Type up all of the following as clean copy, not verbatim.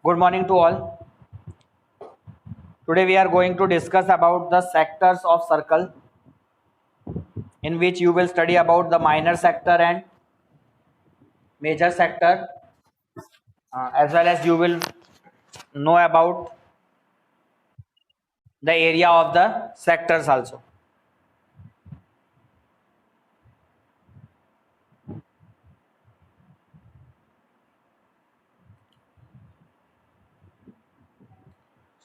Good morning to all. Today we are going to discuss about the sectors of circle, in which you will study about the minor sector and major sector, as well as you will know about the area of the sectors also.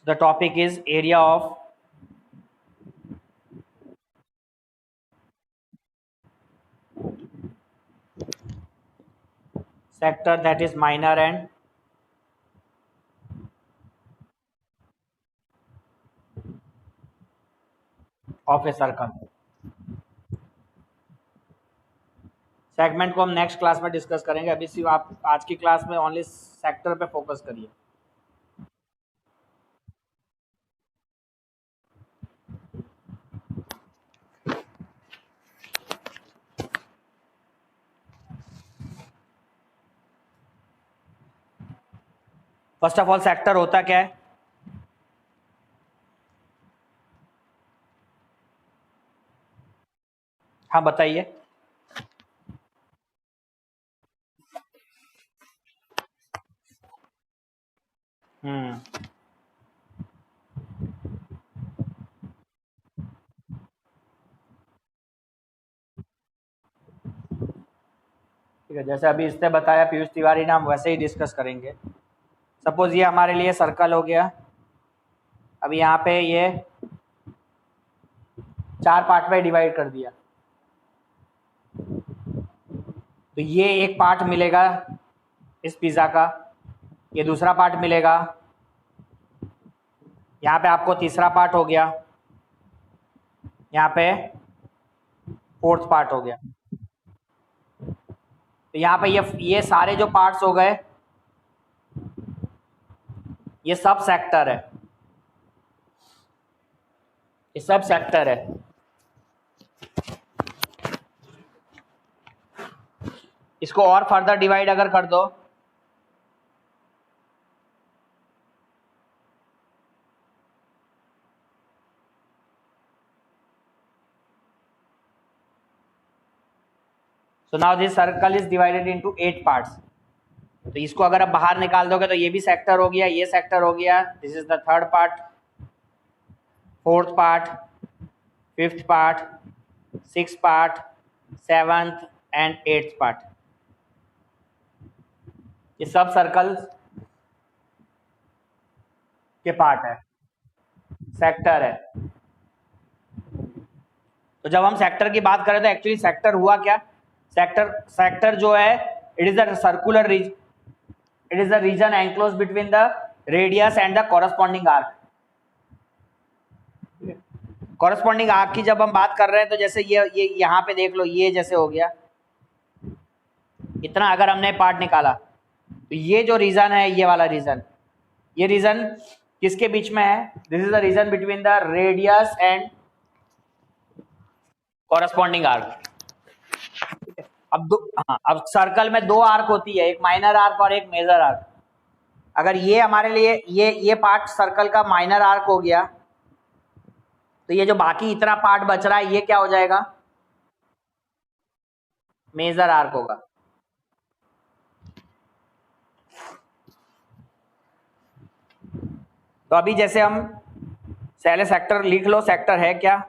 The topic is area of sector, that is minor and of a circle. Segment को हम next class में discuss करेंगे. अभी सिर्फ आप आज की class में ओनली सेक्टर पे फोकस करिए. फर्स्ट ऑफ ऑल सेक्टर होता क्या है? हाँ बताइए. ठीक है, जैसे अभी इसने बताया पीयूष तिवारी ने, हम वैसे ही डिस्कस करेंगे. सपोज ये हमारे लिए सर्कल हो गया. अभी यहाँ पे ये 4 पार्ट में डिवाइड कर दिया, तो ये एक पार्ट मिलेगा इस पिज़्ज़ा का, ये दूसरा पार्ट मिलेगा, यहाँ पे आपको तीसरा पार्ट हो गया, यहाँ पे फोर्थ पार्ट हो गया. तो यहाँ पे ये सारे जो पार्ट्स हो गए, ये सब सेक्टर है. ये सब सेक्टर है. इसको और फर्दर डिवाइड अगर कर दो, so now this circle is divided into 8 parts. तो इसको अगर आप बाहर निकाल दोगे तो ये भी सेक्टर हो गया, ये सेक्टर हो गया. This is the third part, fourth part, fifth part, six part, seventh and eighth part. ये सब सर्कल के पार्ट है, सेक्टर है. तो जब हम सेक्टर की बात करें तो एक्चुअली सेक्टर हुआ क्या? सेक्टर जो है, it is the circular region, it is the region enclose between the radius and the corresponding arc. Corresponding arc की जब हम बात कर रहे हैं तो जैसे ये यहाँ पे देख लो, ये जैसे हो गया इतना, अगर हमने पार्ट निकाला तो ये जो रीजन है, ये वाला रीजन, ये रीजन किसके बीच में है? This is the region between the radius and corresponding arc. अब सर्कल में 2 आर्क होती है, एक माइनर आर्क और एक मेजर आर्क. अगर ये हमारे लिए ये पार्ट सर्कल का माइनर आर्क हो गया, तो ये जो बाकी इतना पार्ट बच रहा है, ये क्या हो जाएगा? मेजर आर्क होगा. तो अभी जैसे हम पहले सेक्टर लिख लो, सेक्टर है क्या?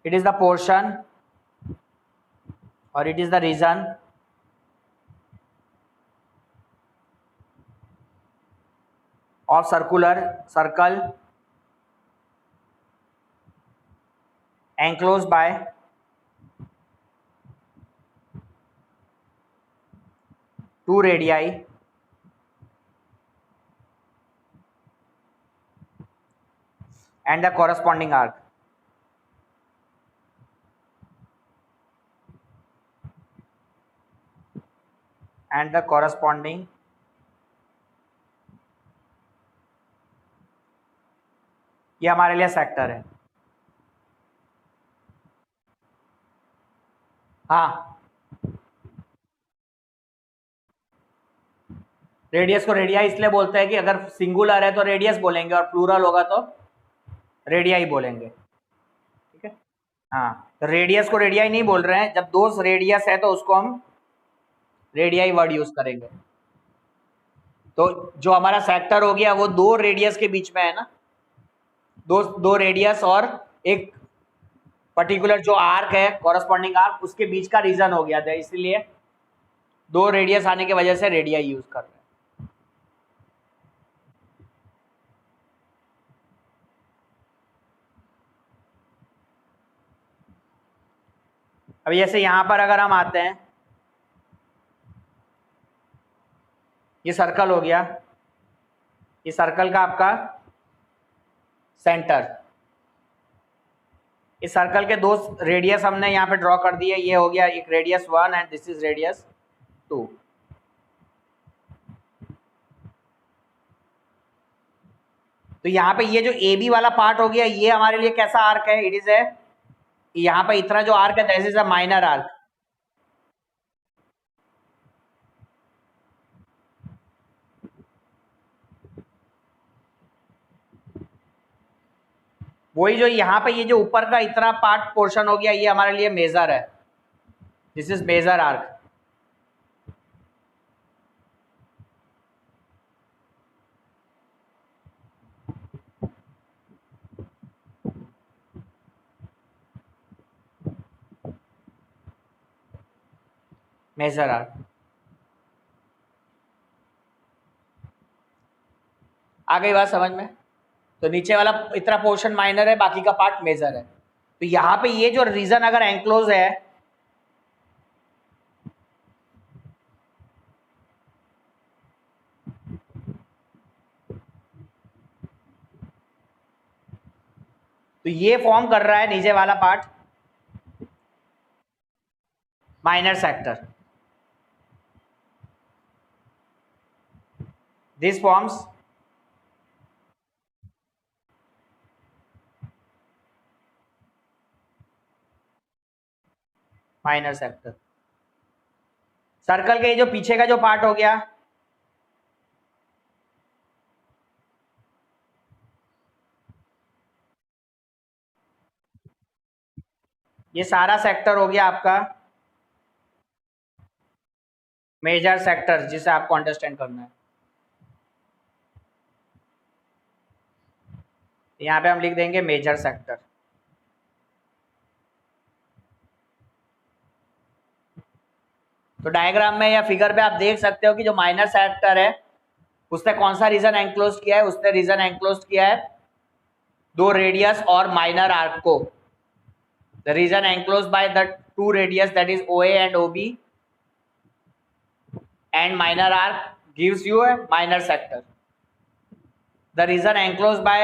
It is the portion or it is the region of circle enclosed by two radii and the corresponding arc. And the corresponding ये हमारे लिए सेक्टर है। हाँ, रेडियस को रेडिया इसलिए बोलते हैं कि अगर सिंगुलर है तो रेडियस बोलेंगे और प्लूरल होगा तो रेडिया ही बोलेंगे। ठीक है, हाँ, तो रेडियस को रेडिया ही नहीं बोल रहे हैं, जब दो रेडियस है तो उसको हम रेडिया ही वर्ड यूज करेंगे। तो जो हमारा सेक्टर हो गया वो दो रेडियस के बीच में है ना, दो रेडियस और एक पर्टिकुलर जो आर्क है, कॉरस्पॉन्डिंग आर्क, उसके बीच का रीजन हो गया था, इसलिए दो रेडियस आने की वजह से रेडिया यूज कर रहे हैं। अब जैसे यहां पर अगर हम आते हैं, ये सर्कल हो गया, ये सर्कल का आपका सेंटर, इस सर्कल के दो रेडियस हमने यहाँ पे ड्रॉ कर दिए, ये हो गया एक radius 1 and this is radius 2। तो यहाँ पे ये जो ए बी वाला पार्ट हो गया, ये हमारे लिए कैसा आर्क है? इट इज ए, यहाँ पे इतना जो आर्क है that is a minor arc. वही जो यहाँ पे ये जो ऊपर का इतना पार्ट पोर्शन हो गया, ये हमारे लिए मेजर है, this is major arc. Major arc आ गई बात समझ में? तो नीचे वाला इतना पोर्शन माइनर है, बाकी का पार्ट मेजर है। तो यहाँ पे ये जो रीजन अगर एंक्लोज है, तो ये फॉर्म कर रहा है नीचे वाला part minor sector. This forms minor sector. Circle के जो पीछे का जो पार्ट हो गया, ये सारा सेक्टर हो गया आपका मेजर सेक्टर, जिसे आपको अंडरस्टैंड करना है। यहाँ पे हम लिख देंगे मेजर सेक्टर। तो डायग्राम में या फिगर पे आप देख सकते हो कि जो माइनर सेक्टर है उसने कौन सा रीजन एंक्लोज किया है? उसने रीजन एंक्लोज किया है दो रेडियस और माइनर आर्क को। The region enclose by the two radius that is OA and OB and minor arc gives you a minor sector. The region enclosed by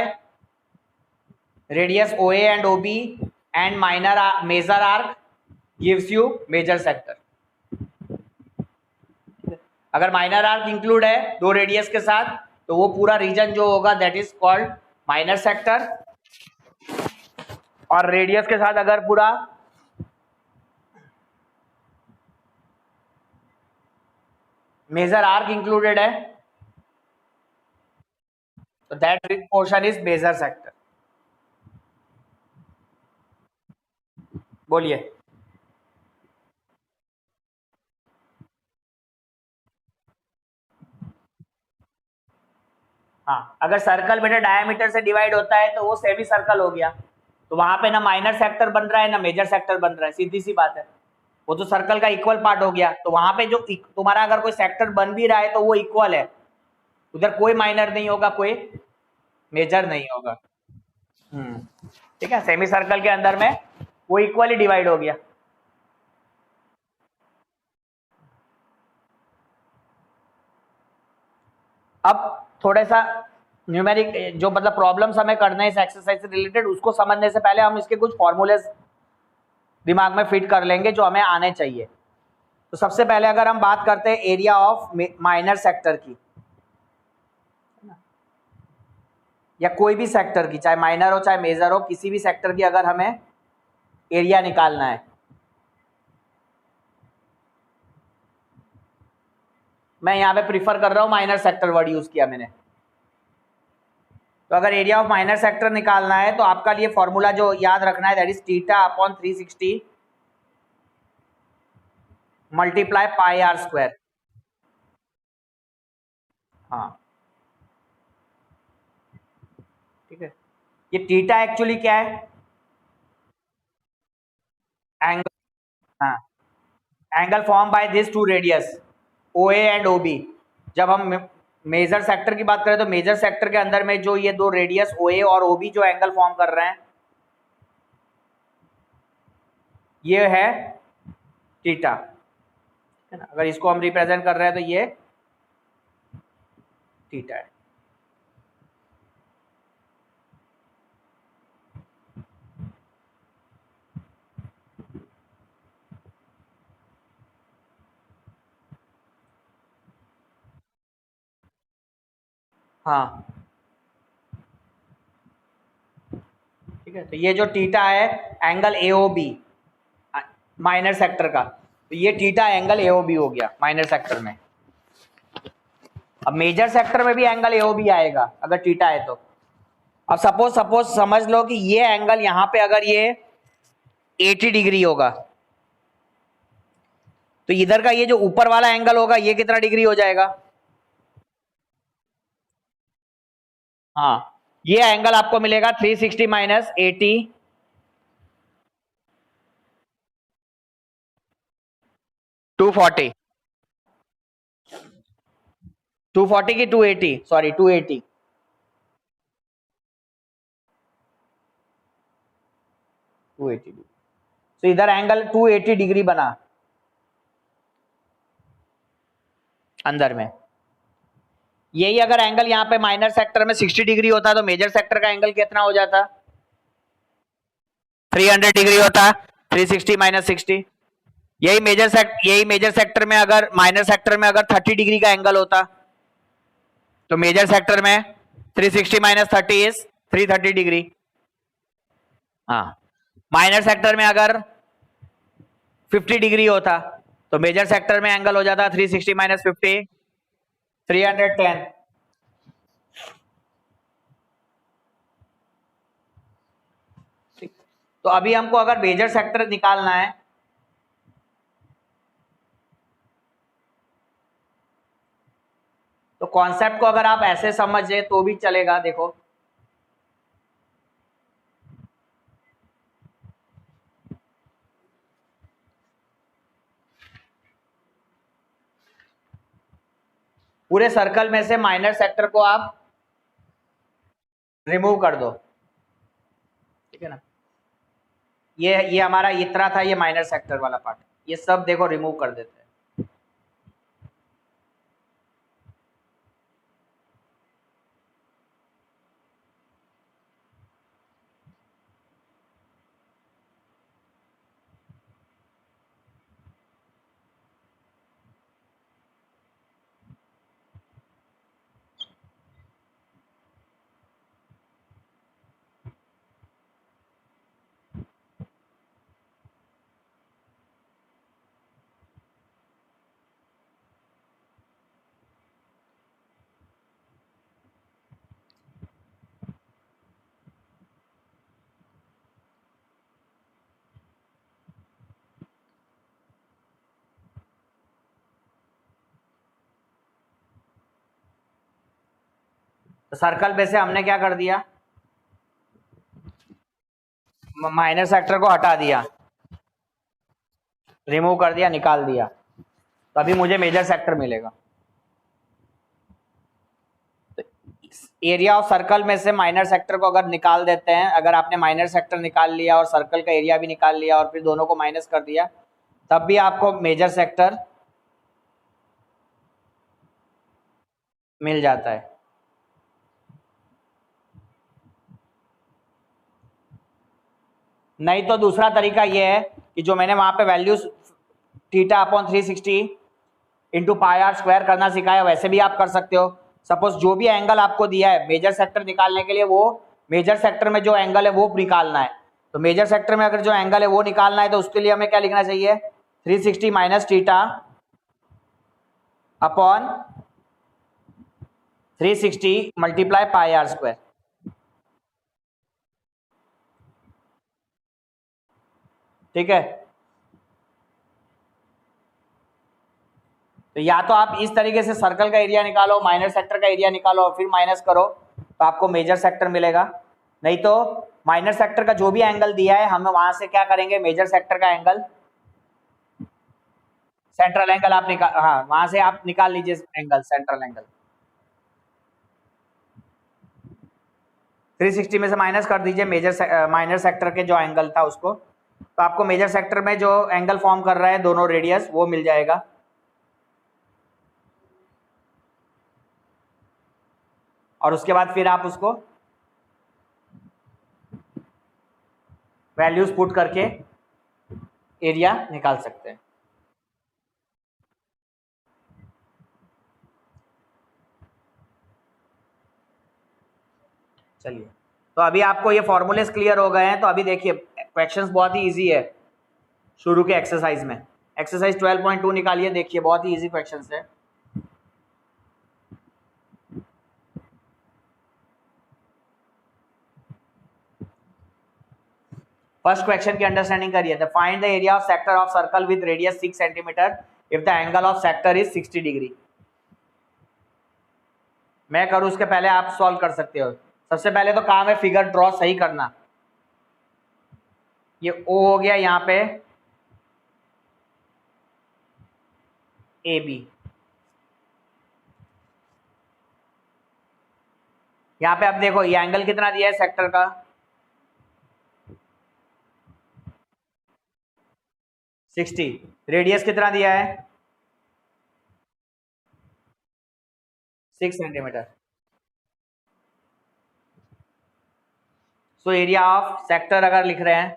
radius OA and OB and major arc gives you major sector. अगर minor arc include है दो radius के साथ तो वो पूरा region जो होगा that is called minor sector, और रेडियस के साथ अगर पूरा मेजर आर्क इंक्लूडेड है तो that portion is major sector. बोलिए। हाँ, अगर सर्कल बेटा डायमीटर से डिवाइड होता है तो वो सेमी सर्कल हो गया, तो वहां पे ना माइनर सेक्टर बन रहा है ना मेजर सेक्टर बन रहा है, सीधी सी बात है। वो तो सर्कल का इक्वल पार्ट हो गया, तो वहां पे जो तुम्हारा अगर कोई सेक्टर बन भी रहा है तो वो इक्वल है, उधर कोई माइनर नहीं होगा, कोई मेजर नहीं होगा। ठीक है, सेमी सर्कल के अंदर में वो इक्वली डिवाइड हो गया। अब थोड़ा सा न्यूमेरिक जो मतलब प्रॉब्लम्स हमें करना है इस एक्सरसाइज से रिलेटेड, उसको समझने से पहले हम इसके कुछ फॉर्मूले दिमाग में फिट कर लेंगे जो हमें आने चाहिए। तो सबसे पहले अगर हम बात करते हैं एरिया ऑफ माइनर सेक्टर की, या कोई भी सेक्टर की, चाहे माइनर हो चाहे मेजर हो, किसी भी सेक्टर की अगर हमें एरिया निकालना है, मैं यहां पे प्रीफर कर रहा हूं माइनर सेक्टर वर्ड यूज किया मैंने। तो अगर एरिया ऑफ माइनर सेक्टर निकालना है तो आपका लिए फॉर्मूला जो याद रखना है that is theta upon 360 multiply pi r square. हाँ ठीक है, ये थीटा एक्चुअली क्या है, एंगल, हाँ angle form by this two radius O A and O B. जब हम मेजर सेक्टर की बात करें तो मेजर सेक्टर के अंदर में जो ये दो रेडियस ओ ए और ओ बी जो एंगल फॉर्म कर रहे हैं ये है थीटा, है ना। अगर इसको हम रिप्रेजेंट कर रहे हैं तो ये थीटा है। हाँ ठीक है, तो ये जो थीटा है एंगल एओबी माइनर सेक्टर का, तो ये थीटा एंगल एओबी हो गया माइनर सेक्टर में। अब मेजर सेक्टर में भी एंगल एओबी आएगा अगर थीटा है तो। अब सपोज समझ लो कि ये एंगल यहां पे अगर ये 80 डिग्री होगा तो इधर का ये जो ऊपर वाला एंगल होगा ये कितना डिग्री हो जाएगा। हाँ ये एंगल आपको मिलेगा 360 माइनस 80 240 240 की 280 सॉरी 280 280 तो इधर एंगल 280 डिग्री बना अंदर में। यही अगर एंगल यहाँ पे माइनर सेक्टर में 60 डिग्री होता तो मेजर सेक्टर का एंगल कितना हो जाता, 300 डिग्री होता, 360 माइनस 60। यही मेजर सेक्टर में अगर माइनर सेक्टर में अगर 30 डिग्री का एंगल होता तो मेजर सेक्टर में 360 माइनस 30 इज 330 डिग्री। हाँ माइनर सेक्टर में अगर 50 डिग्री होता तो मेजर सेक्टर में एंगल हो जाता 360 माइनस 50 310। तो अभी हमको अगर मेजर सेक्टर निकालना है तो कॉन्सेप्ट को अगर आप ऐसे समझे तो भी चलेगा। देखो पूरे सर्कल में से माइनर सेक्टर को आप रिमूव कर दो, ठीक है ना। ये हमारा इतना था, ये माइनर सेक्टर वाला पार्ट, ये सब देखो रिमूव कर देते हैं। तो सर्कल पे से हमने क्या कर दिया, माइनर सेक्टर को हटा दिया, रिमूव कर दिया, निकाल दिया, तो अभी मुझे मेजर सेक्टर मिलेगा। एरिया ऑफ सर्कल में से माइनर सेक्टर को अगर निकाल देते हैं, अगर आपने माइनर सेक्टर निकाल लिया और सर्कल का एरिया भी निकाल लिया और फिर दोनों को माइनस कर दिया, तब भी आपको मेजर सेक्टर मिल जाता है। नहीं तो दूसरा तरीका यह है कि जो मैंने वहां पे values theta upon 360 into pi r square करना सिखाया वैसे भी आप कर सकते हो। सपोज जो भी एंगल आपको दिया है मेजर सेक्टर निकालने के लिए, वो मेजर सेक्टर में जो एंगल है वो निकालना है। तो मेजर सेक्टर में अगर जो एंगल है वो निकालना है तो उसके लिए हमें क्या लिखना चाहिए, 360 minus theta upon 360 multiply pi r square. ठीक है, तो या तो आप इस तरीके से सर्कल का एरिया निकालो, माइनर सेक्टर का एरिया निकालो और फिर माइनस करो तो आपको मेजर सेक्टर मिलेगा। नहीं तो माइनर सेक्टर का जो भी एंगल दिया है हम वहां से क्या करेंगे, मेजर सेक्टर का एंगल, सेंट्रल एंगल आप निकाल, हाँ वहां से आप निकाल लीजिए एंगल, सेंट्रल एंगल। 360 में से माइनस कर दीजिए मेजर माइनर सेक्टर के जो एंगल था उसको, तो आपको मेजर सेक्टर में जो एंगल फॉर्म कर रहा है दोनों रेडियस वो मिल जाएगा। और उसके बाद फिर आप उसको वैल्यूज पुट करके एरिया निकाल सकते हैं। चलिए, तो अभी आपको ये फॉर्मूलेस क्लियर हो गए हैं। तो अभी देखिए क्वेश्चंस बहुत ही इजी है शुरू के एक्सरसाइज में। एक्सरसाइज 12.2 निकालिए, देखिए बहुत ही इजी क्वेश्चंस है। फर्स्ट क्वेश्चन की अंडरस्टैंडिंग करिए। The find the area of sector of circle with radius 6 centimetre if the angle of sector is 60 degree. मैं करूं उसके पहले आप सॉल्व कर सकते हो। सबसे पहले तो काम है फिगर ड्रॉ सही करना। ये ओ हो गया, यहाँ पे ए बी, यहाँ पे आप देखो ये एंगल कितना दिया है सेक्टर का, 60। रेडियस कितना दिया है, 6 centimetre. So area of sector अगर लिख रहे हैं,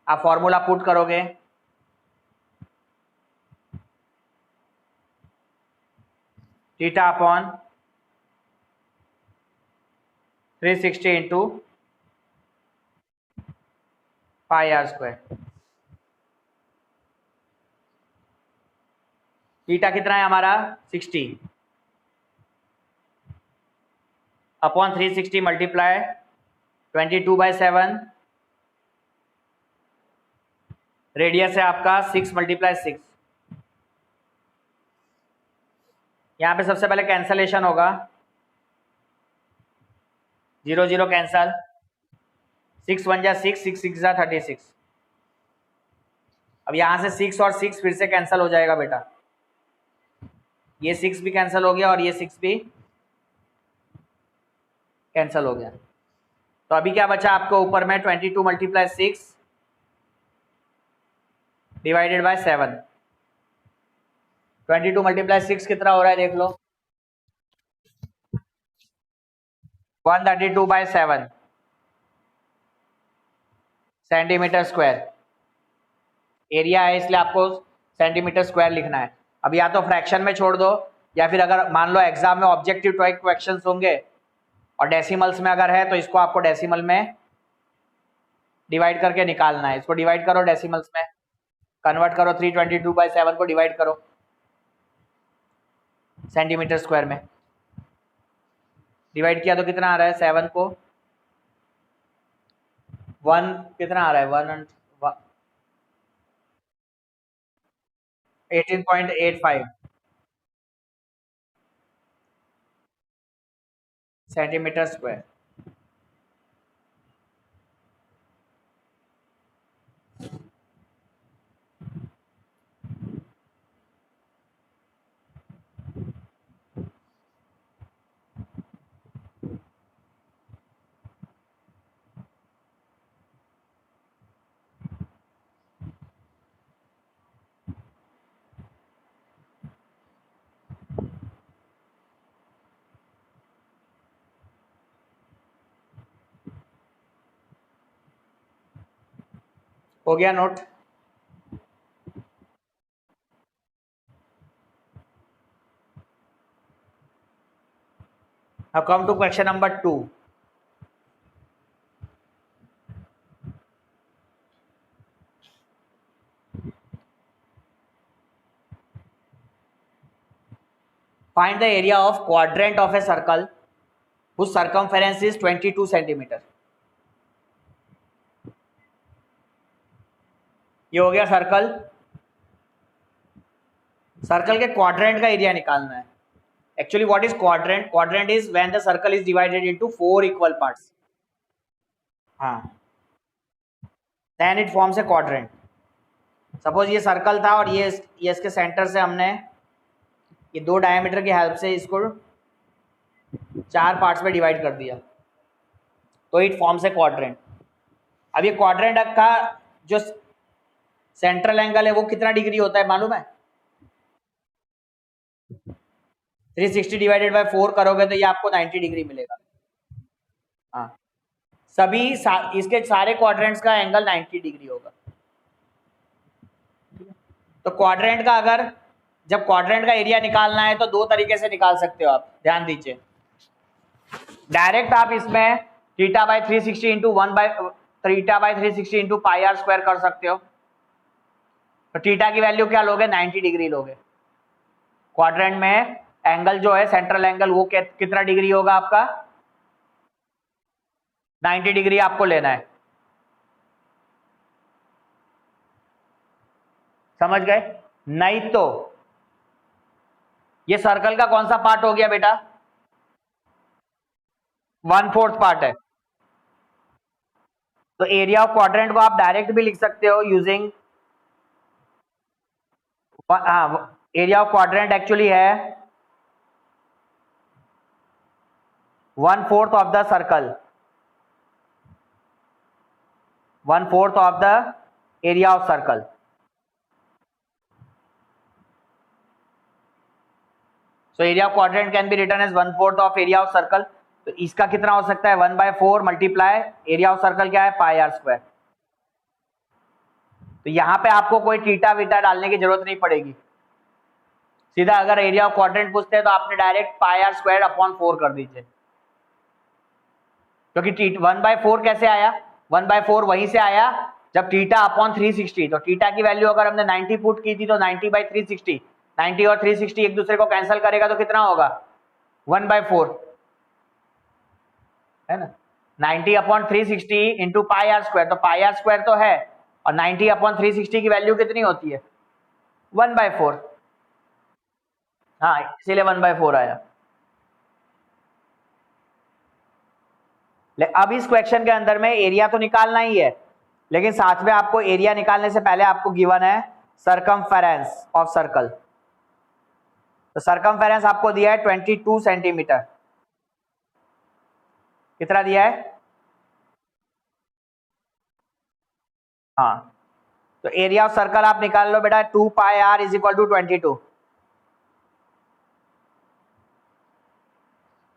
आप फॉर्मूला पुट करोगे, theta upon 360 into pi r square. Theta कितना है हमारा 60 अपॉन 360 मल्टीप्लाई 22/7, रेडियस है आपका 6 मल्टीप्लाई 6। यहाँ पे सबसे पहले कैंसलेशन होगा, 0 0 कैंसल, 6 1 जा 6, 6 6 जा 36। अब यहाँ से 6 और 6 फिर से कैंसिल हो जाएगा बेटा, ये 6 भी कैंसिल हो गया और ये 6 भी कैंसिल हो गया। तो अभी क्या बचा आपको ऊपर में, 22 मल्टीप्लाई 6 डिवाइडेड बाय 7। 22 मल्टीप्लाई 6 कितना हो रहा है देख लो, 132/7 सेंटीमीटर स्क्वायर। एरिया है इसलिए आपको सेंटीमीटर स्क्वायर लिखना है। अब या तो फ्रैक्शन में छोड़ दो, या फिर अगर मान लो एग्जाम में ऑब्जेक्टिव टाइप क्वेश्चंस होंगे और डेसिमल्स में अगर है तो इसको आपको डेसिमल में डिवाइड करके निकालना है। इसको डिवाइड करो डेसिमल्स में, कन्वर्ट करो, 322/7 को डिवाइड करो सेंटीमीटर स्क्वायर में, डिवाइड किया तो कितना आ रहा है, 7 को 1 कितना आ रहा है, 18.85 सेंटीमीटर स्क्वायर। हो गया note. Now come to question number 2. Find the area of quadrant of a circle whose circumference is 22 centimeter. ये हो गया सर्कल. सर्कल के क्वाड्रेंट का एरिया निकालना है. Actually, what is quadrant? Quadrant is when the circle is divided into 4 equal parts. हाँ. Then it forms a quadrant. Suppose ये circle था और ये इसके सेंटर से हमने ये 2 डायमीटर की हेल्प से इसको 4 पार्ट्स में डिवाइड कर दिया, तो इट फॉर्म्स ए क्वाड्रेंट. अब ये क्वाड्रेंट का जो सेंट्रल एंगल है वो कितना डिग्री होता है मालूम है? 360 डिवाइडेड बाय 4 करोगे तो ये आपको 90 डिग्री मिलेगा. हाँ, सभी इसके सारे क्वाड्रेंट्स का एंगल 90 डिग्री होगा. तो क्वाड्रेंट का अगर जब क्वाड्रेंट का एरिया निकालना है तो 2 तरीके से निकाल सकते हो आप. ध्यान दीजिए, डायरेक्ट आप इसमें theta by 360 into 360 into pi r square कर सकते हो. तो थीटा की वैल्यू क्या लोगे? 90 डिग्री लोगे. क्वाड्रेंट में एंगल जो है सेंट्रल एंगल वो कितना डिग्री होगा आपका? 90 डिग्री आपको लेना है. समझ गए? नहीं तो ये सर्कल का कौन सा पार्ट हो गया बेटा? 1/4 पार्ट है. तो एरिया ऑफ क्वाड्रेंट को आप डायरेक्ट भी लिख सकते हो using area of quadrant actually है 1/4 of the circle, 1/4 of the area of circle. So area of quadrant can be written as 1/4 of area of circle. तो इसका कितना हो सकता है? 1/4 मल्टीप्लाई एरिया ऑफ सर्कल क्या है? पाई आर स्क्वायर. तो यहां पे आपको कोई थीटा वीटा डालने की जरूरत नहीं पड़ेगी. सीधा अगर एरिया ऑफ क्वाड्रेंट पूछते हैं तो आपने direct pi r square upon 4 कर दीजिए. क्योंकि 1/4 कैसे आया? 1/4 वहीं से आया जब थीटा अपॉन 360. तो थीटा की वैल्यू अगर हमने 90 पुट की थी तो 90/360, 90 और 360 एक दूसरे को कैंसिल करेगा तो कितना होगा? 1/4 है ना. 90 upon 360 into pi r square, तो पाई आर स्क्वायर तो है और 90 अपॉन 360 की वैल्यू कितनी होती है? 1/4. हाँ, इसीलिए 1/4 आया. अब इस क्वेश्चन के अंदर में एरिया तो निकालना ही है, लेकिन साथ में आपको एरिया निकालने से पहले आपको गिवन है सरकमफेरेंस ऑफ सर्कल. तो सरकमफेरेंस आपको दिया है 22 सेंटीमीटर. कितना दिया है? हाँ, तो एरिया ऑफ सर्कल आप निकाल लो बेटा. 2 pi r is equal to 22.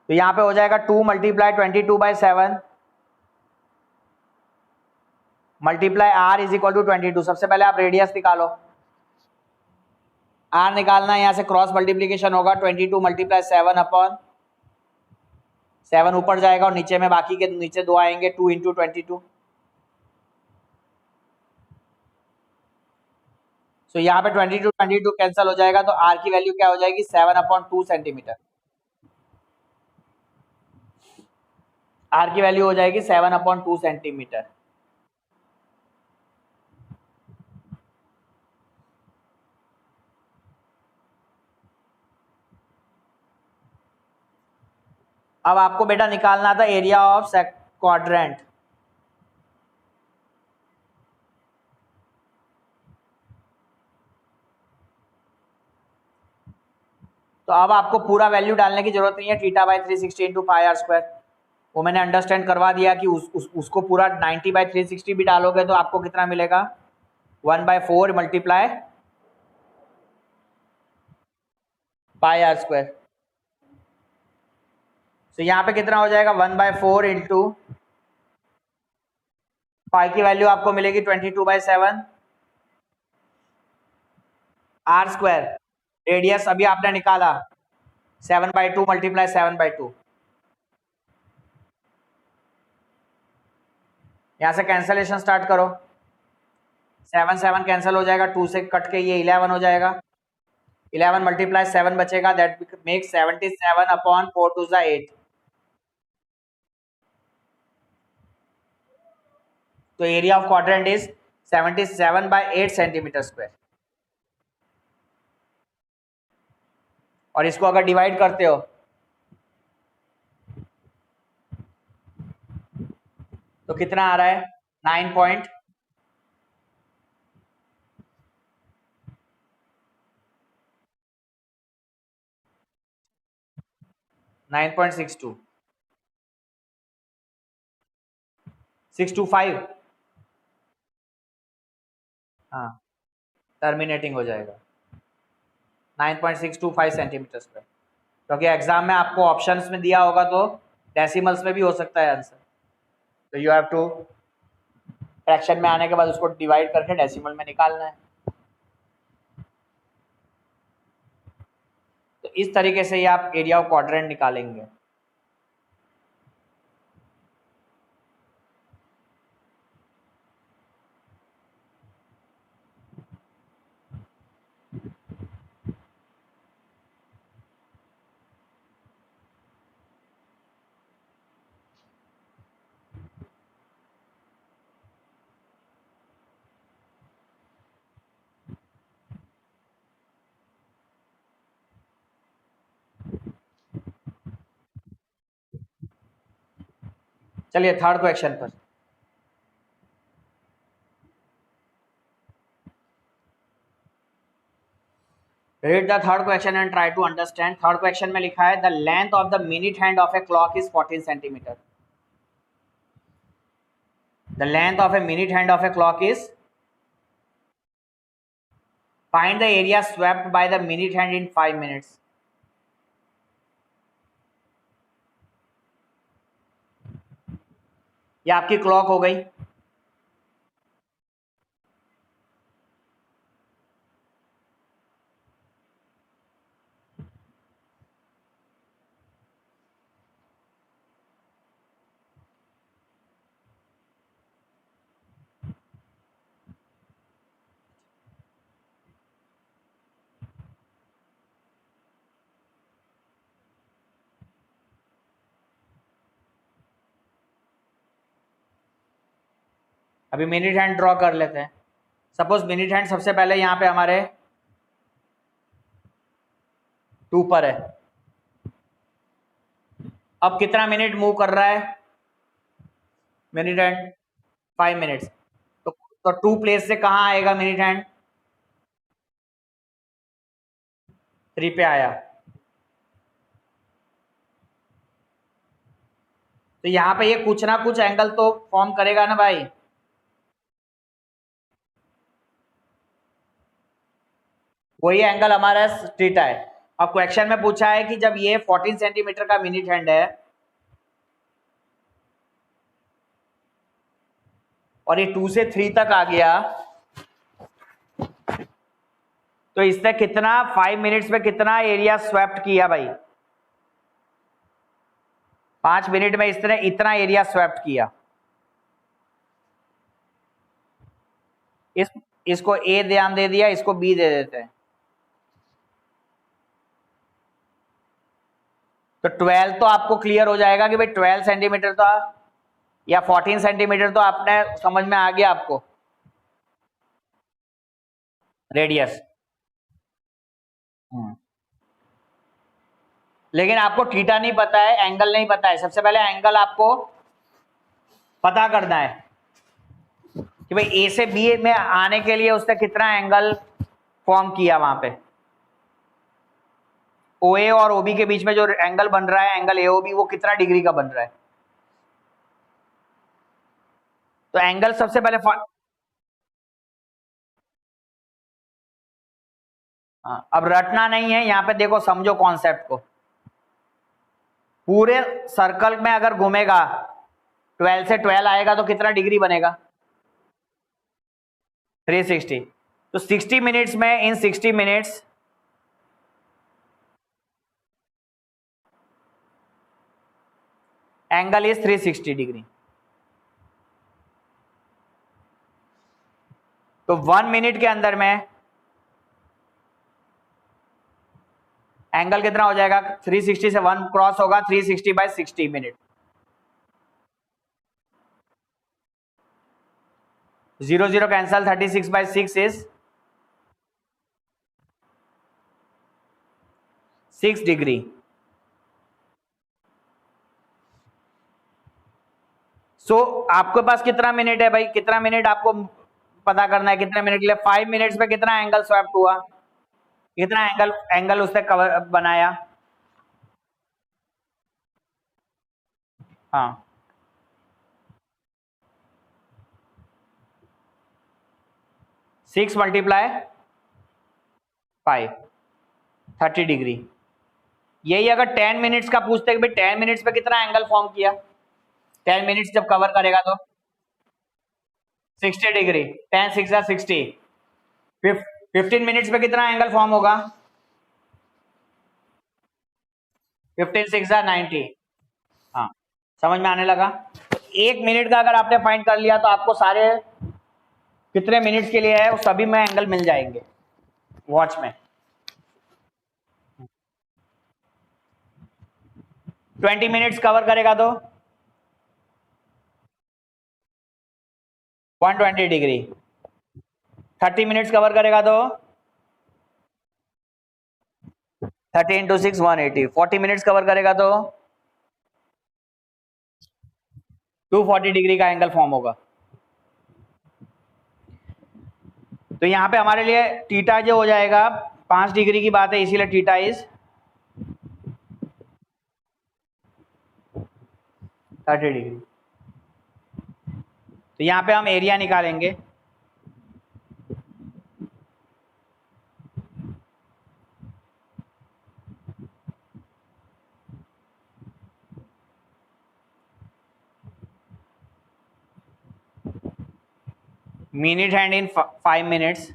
तो यहां पे हो जाएगा 2 multiply 22/7 multiply r is equal to 22. सबसे पहले आप रेडियस निकालो. आर निकालना है, यहां से क्रॉस मल्टीप्लीकेशन होगा. 22 मल्टीप्लाई 7 अपॉन 7 ऊपर जाएगा और नीचे में बाकी के नीचे 2 आएंगे. 2 इंटू 22. तो यहाँ पे 22 कैंसिल हो जाएगा तो आर की वैल्यू क्या हो जाएगी? 7/2 सेंटीमीटर. आर की वैल्यू हो जाएगी 7/2 सेंटीमीटर. अब आपको बेटा निकालना था एरिया ऑफ क्वाड्रेंट. तो अब आपको पूरा वैल्यू डालने की जरूरत नहीं है. Theta by 360 into pi r square वो मैंने अंडरस्टैंड करवा दिया कि उसको पूरा 90/360 भी डालोगे तो आपको कितना मिलेगा? 1/4 मल्टीप्लाई पाई आर स्क्वायर. तो यहाँ पे कितना हो जाएगा? 1/4 इंटू पाई की वैल्यू आपको मिलेगी 22/7 आर स्क्वायर. रेडियस अभी आपने निकाला 7/2 मल्टीप्लाई 7/2. यहाँ से कैंसलेशन स्टार्ट करो, 7 7 कैंसिल हो जाएगा, 2 से कट के ये 11 हो जाएगा, 11 मल्टीप्लाई 7 बचेगा, दैट मेक्स 77 अपॉन 4 2 8। तो area of quadrant is 77/8 centimetre square. और इसको अगर डिवाइड करते हो तो कितना आ रहा है, 9 9.62 625। हाँ, टर्मिनेटिंग हो जाएगा 9.625 सेंटीमीटर स्क्वायर, क्योंकि एग्जाम में आपको ऑप्शंस में दिया होगा तो डेसिमल्स में भी हो सकता है आंसर। तो यू हैव टू फ्रैक्शन में आने के बाद उसको डिवाइड करके डेसिमल में निकालना है। तो इस तरीके से ही आप एरिया ऑफ क्वाड्रेंट निकालेंगे। चलिए थर्ड क्वेश्चन पर। Read the third question and try to understand. Third question में लिखा है the length of the minute hand of a clock is 14 centimetre. The length of a minute hand of a clock is, find the area swept by the minute hand in 5 minutes. ये आपकी clock हो गई। अभी minute hand draw कर लेते हैं। Suppose minute hand सबसे पहले यहाँ पे हमारे 2 पर है। अब कितना मिनट मूव कर रहा है मिनट हैंड, 5 मिनट्स। तो 2 प्लेस से कहाँ आएगा मिनट हैंड, 3 पे आया। तो यहाँ पे ये कुछ ना कुछ एंगल तो फॉर्म करेगा ना भाई। वही एंगल हमारा थीटा है। अब क्वेश्चन में पूछा है कि जब ये 14 सेंटीमीटर का मिनट हैंड है और ये 2 से 3 तक आ गया, तो इसने कितना 5 मिनट्स में कितना एरिया स्वेप्ट किया भाई। 5 मिनट में इसने इतना एरिया स्वेप्ट किया। इसको ए ध्यान दे दिया, इसको बी दे देते हैं। तो 12 तो आपको क्लियर हो जाएगा कि भाई 12 सेंटीमीटर तो या 14 सेंटीमीटर तो आपने समझ में आ गया आपको रेडियस। लेकिन आपको थीटा नहीं पता है, एंगल नहीं पता है। सबसे पहले एंगल आपको पता करना है कि भाई ए से बी में आने के लिए उसने कितना एंगल फॉर्म किया। वहां पे ओ ए और ओबी के बीच में जो एंगल बन रहा है, एंगल एओबी, वो कितना डिग्री का बन रहा है। तो एंगल सबसे पहले हाँ, अब रटना नहीं है यहाँ पे, देखो समझो कॉन्सेप्ट को। पूरे सर्कल में अगर घूमेगा 12 से 12 आएगा तो कितना डिग्री बनेगा, 360। तो 60 मिनट्स में, इन 60 मिनट्स एंगल इज 360 डिग्री। तो 1 मिनट के अंदर में एंगल कितना हो जाएगा? 360 से 1 क्रॉस होगा, 360/60 minute. 0 0 cancel, 36/6 is 6 degree. So आपके पास कितना मिनट है भाई? कितना मिनट आपको पता करना है? कितने मिनट के लिए? 5 मिनट्स में कितना एंगल स्वैप्ट हुआ? कितना एंगल उसने कवर बनाया? हाँ, 6 मल्टीप्लाई 5, 30 डिग्री। यही अगर 10 मिनट्स का पूछते कि भाई 10 मिनट्स पे कितना एंगल फॉर्म किया, 10 मिनट्स जब कवर करेगा तो 60 डिग्री, 10 6 60। 15 मिनट्स पे कितना एंगल फॉर्म होगा? 15 6 90। हाँ, समझ में आने लगा? तो 1 मिनट का अगर आपने फाइंड कर लिया तो आपको सारे कितने मिनट्स के लिए है वो सभी में एंगल मिल जाएंगे वॉच में। 20 मिनट्स कवर करेगा तो 120 डिग्री। 30 मिनट्स कवर करेगा तो 30 × 6 180। 40 मिनट्स कवर करेगा तो 240 डिग्री का एंगल फॉर्म होगा। तो यहाँ पे हमारे लिए थीटा जो हो जाएगा 5 डिग्री की बात है, इसीलिए थीटा इज 30 डिग्री। तो यहाँ पे हम एरिया निकालेंगे। Minute hand in 5 minutes.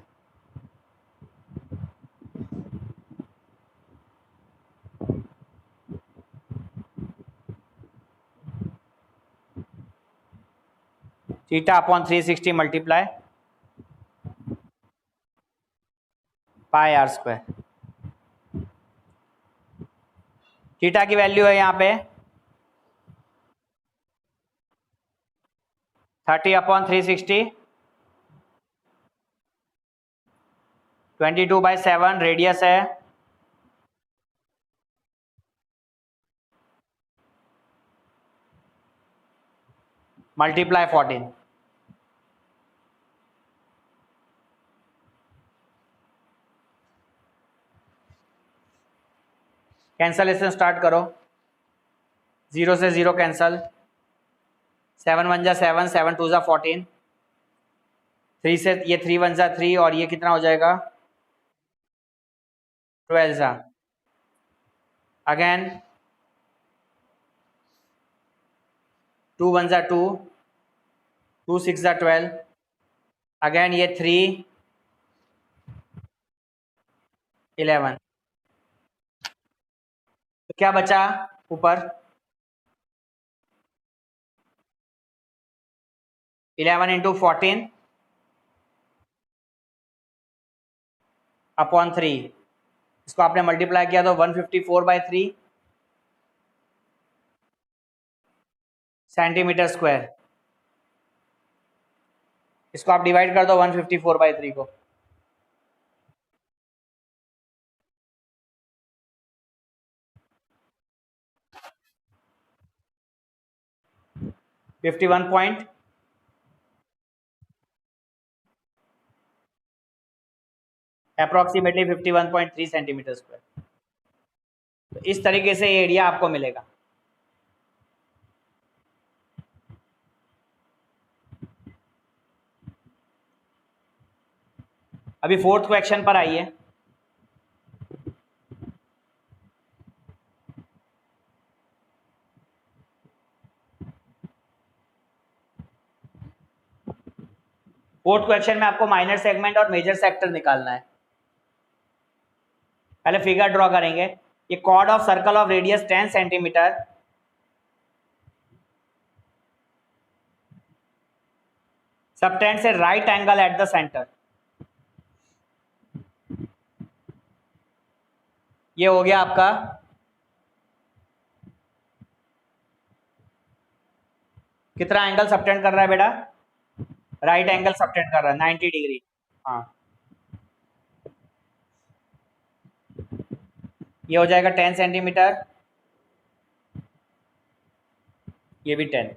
Theta upon 360 multiply pi r square. Theta की वैल्यू है यहाँ पे 30 अपॉन 360, 22/7 रेडियस है, मल्टीप्लाई 14। कैंसलेशन स्टार्ट करो। 0 से 0 कैंसल, 7 1 जा 7, 7 2 जा 14, 3 से ये 3 1 जा 3 और ये कितना हो जाएगा 12 जा। अगेन 2 1 जा 2, 2 6 जा 12, अगेन ये 3 11। तो क्या बचा ऊपर? 11 × 14 अपॉन 3। इसको आपने मल्टीप्लाई किया तो 154/3 सेंटीमीटर स्क्वायर। इसको आप डिवाइड कर दो 154/3 को। 51 पॉइंट अप्रोक्सीमेटली 51.3 सेंटीमीटर स्क्वायर। तो इस तरीके से ये एरिया आपको मिलेगा। अभी 4th क्वेश्चन पर आइए। फोर्थ क्वेश्चन में आपको माइनर सेगमेंट और मेजर सेक्टर निकालना है। पहले फिगर ड्रॉ करेंगे। ये chord of circle of radius 10 centimetre subtend से right angle at the centre. ये हो गया आपका कितना एंगल सबटेंड कर रहा है बेटा? राइट एंगल सबटेंड कर रहा है 90 डिग्री। हाँ, ये हो जाएगा 10 सेंटीमीटर, ये भी 10।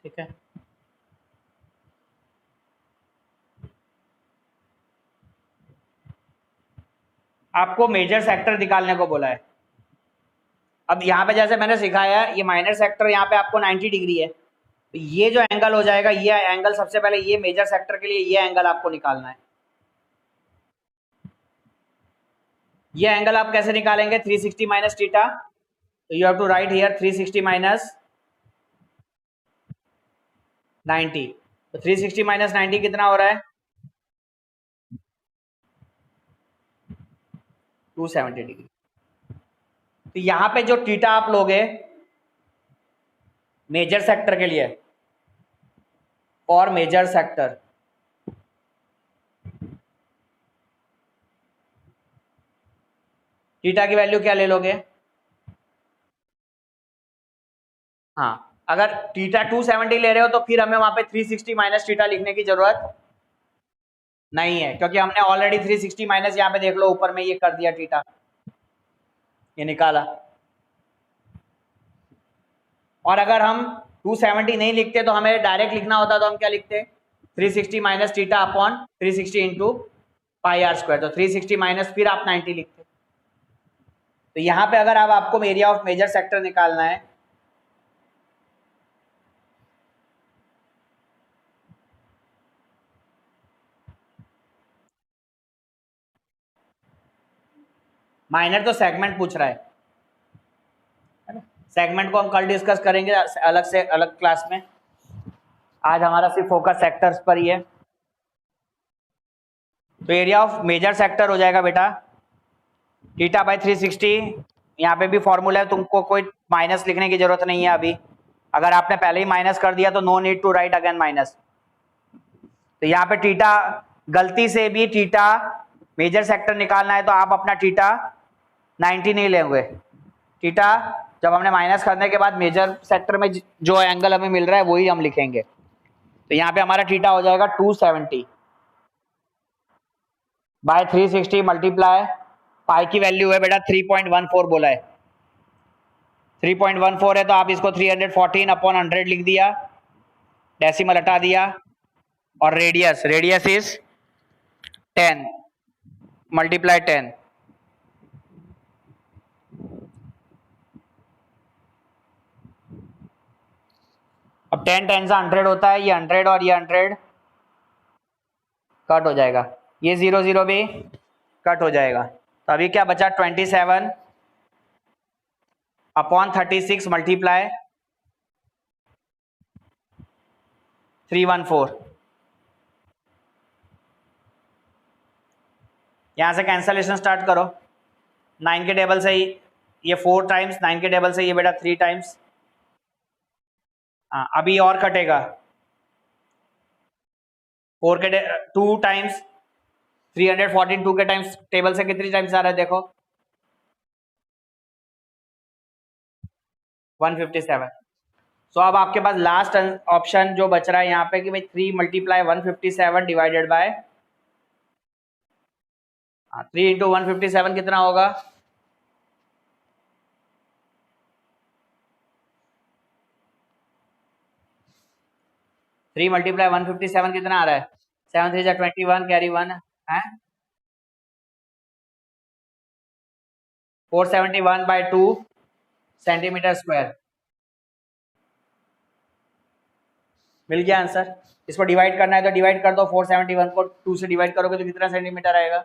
ठीक है, आपको मेजर सेक्टर निकालने को बोला है। अब यहाँ पे जैसे मैंने सिखाया ये माइनर सेक्टर यहाँ पे आपको 90 डिग्री है, तो ये जो एंगल हो जाएगा ये एंगल सबसे पहले ये मेजर सेक्टर के लिए ये एंगल आपको निकालना है। ये एंगल आप कैसे निकालेंगे? 360 माइनस थीटा, तो you have to write here 360 minus 90। तो 360 माइनस 90 कितना हो रहा है? 270 डिग्री। तो यहाँ पे जो थीटा आप लोगे मेजर सेक्टर के लिए और मेजर सेक्टर, थीटा की वैल्यू क्या ले लोगे? हाँ, अगर थीटा 270 ले रहे हो तो फिर हमें वहां पे 360 माइनस थीटा लिखने की जरूरत नहीं है, क्योंकि हमने ऑलरेडी 360 माइनस यहाँ पे देख लो ऊपर में ये कर दिया थीटा, ये निकाला। और अगर हम 270 नहीं लिखते तो हमें डायरेक्ट लिखना होता तो हम क्या लिखते? 360 minus theta upon 360 into pi r square, तो 360 माइनस फिर आप 90 लिखते। तो यहाँ पे अगर आपको एरिया ऑफ मेजर सेक्टर निकालना है, माइनर तो सेगमेंट पूछ रहा है ना? सेगमेंट को हम कल डिस्कस करेंगे अलग से अलग क्लास में, आज हमारा सिर्फ फोकस सेक्टर्स पर ही है। तो एरिया ऑफ मेजर सेक्टर हो जाएगा बेटा थीटा बाई 360। यहाँ पे भी फॉर्मूला है, तुमको कोई माइनस लिखने की जरूरत नहीं है अभी। अगर आपने पहले ही माइनस कर दिया तो no need to write again minus. तो यहाँ पे थीटा गलती से भी थीटा मेजर सेक्टर निकालना है तो आप अपना थीटा 90 नहीं लेंगे। थीटा जब हमने माइनस करने के बाद मेजर सेक्टर में जो एंगल हमें मिल रहा है वही हम लिखेंगे। तो यहाँ पे हमारा थीटा हो जाएगा 270 बाय 360 मल्टीप्लाई पाई की वैल्यू है बेटा 3.14 बोला है, 3.14 है तो आप इसको 314 अपॉन 100 लिख दिया, डेसिमल हटा दिया, और रेडियस रेडियस इज 10 मल्टीप्लाई 10। अब 10 10 से 100 होता है, ये 100 और ये 100 कट हो जाएगा, ये 0 0 भी कट हो जाएगा। तो अभी क्या बचा? 27 अपॉन 36 मल्टीप्लाई 314। यहां से कैंसलेशन स्टार्ट करो। 9 के टेबल से ही ये 4 टाइम्स, 9 के टेबल से ये बेटा 3 टाइम्स। हाँ, अभी और कटेगा 4 के 2 टाइम्स 314, 2 के टाइम्स टेबल से कितनी टाइम्स आ रहा है देखो 157। सो अब आपके पास लास्ट ऑप्शन जो बच रहा है यहाँ पे कि भाई 3 मल्टीप्लाई 157 डिवाइडेड बाय 3 इंटू 157 कितना होगा? 3 मल्टीप्लाई 157 कितना आ रहा है? 7 3 जा 21 कैरी 1 है 471 बाय 2 सेंटीमीटर स्क्वायर। मिल गया आंसर। इसको डिवाइड करना है तो डिवाइड कर दो, 471 को 2 से डिवाइड करोगे तो कितना सेंटीमीटर आएगा?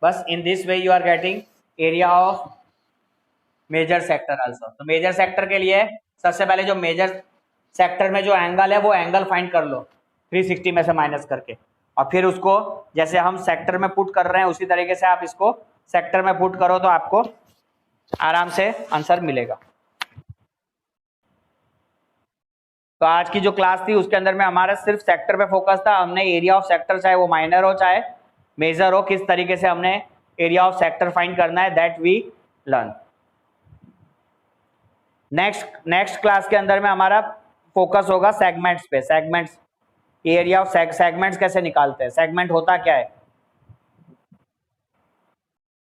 बस in this way you are getting area of major sector also. तो मेजर सेक्टर के लिए सबसे पहले जो मेजर सेक्टर में जो एंगल है वो एंगल फाइंड कर लो 360 में से माइनस करके, और फिर उसको जैसे हम सेक्टर में पुट कर रहे हैं उसी तरीके से आप इसको सेक्टर में पुट करो तो आपको आराम से आंसर मिलेगा। तो आज की जो क्लास थी उसके अंदर में हमारा सिर्फ सेक्टर पे फोकस था। हमने एरिया ऑफ सेक्टर, चाहे वो माइनर हो चाहे मेजर हो, किस तरीके से हमने एरिया ऑफ सेक्टर फाइंड करना है, that we learn. Next class के अंदर में हमारा फोकस होगा सेगमेंट्स पे। सेगमेंट्स, एरिया ऑफ सेगमेंट्स कैसे निकालते हैं, सेगमेंट होता क्या है,